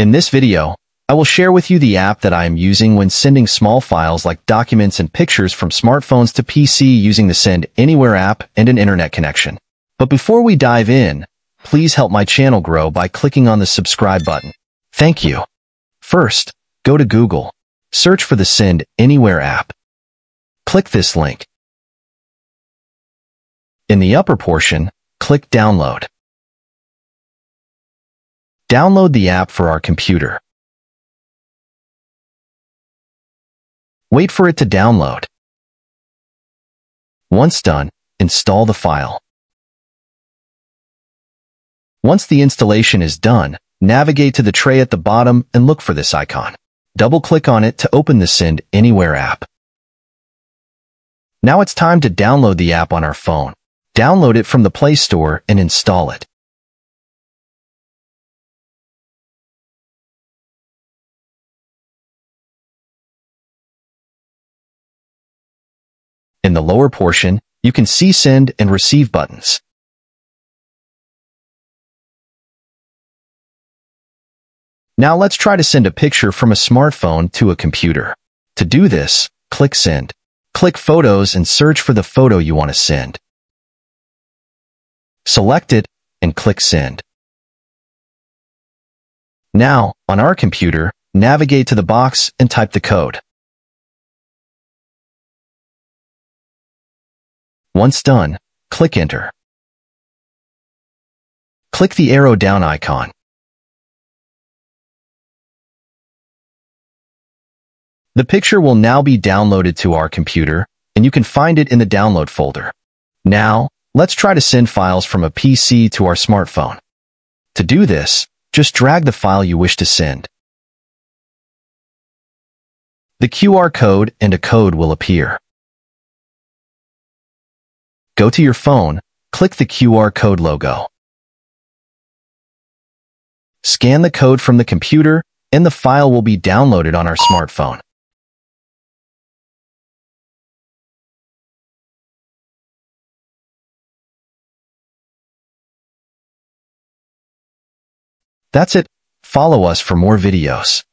In this video, I will share with you the app that I am using when sending small files like documents and pictures from smartphones to PC using the Sendanywhere app and an internet connection. But before we dive in, please help my channel grow by clicking on the subscribe button. Thank you. First, go to Google. Search for the Sendanywhere app. Click this link. In the upper portion, click Download. Download the app for our computer. Wait for it to download. Once done, install the file. Once the installation is done, navigate to the tray at the bottom and look for this icon. Double-click on it to open the Sendanywhere app. Now it's time to download the app on our phone. Download it from the Play Store and install it. In the lower portion, you can see Send and Receive buttons. Now let's try to send a picture from a smartphone to a computer. To do this, click Send. Click Photos and search for the photo you want to send. Select it and click Send. Now, on our computer, navigate to the box and type the code. Once done, click Enter. Click the arrow down icon. The picture will now be downloaded to our computer, and you can find it in the download folder. Now, let's try to send files from a PC to our smartphone. To do this, just drag the file you wish to send. The QR code and a code will appear. Go to your phone, click the QR code logo. Scan the code from the computer, and the file will be downloaded on our smartphone. That's it. Follow us for more videos.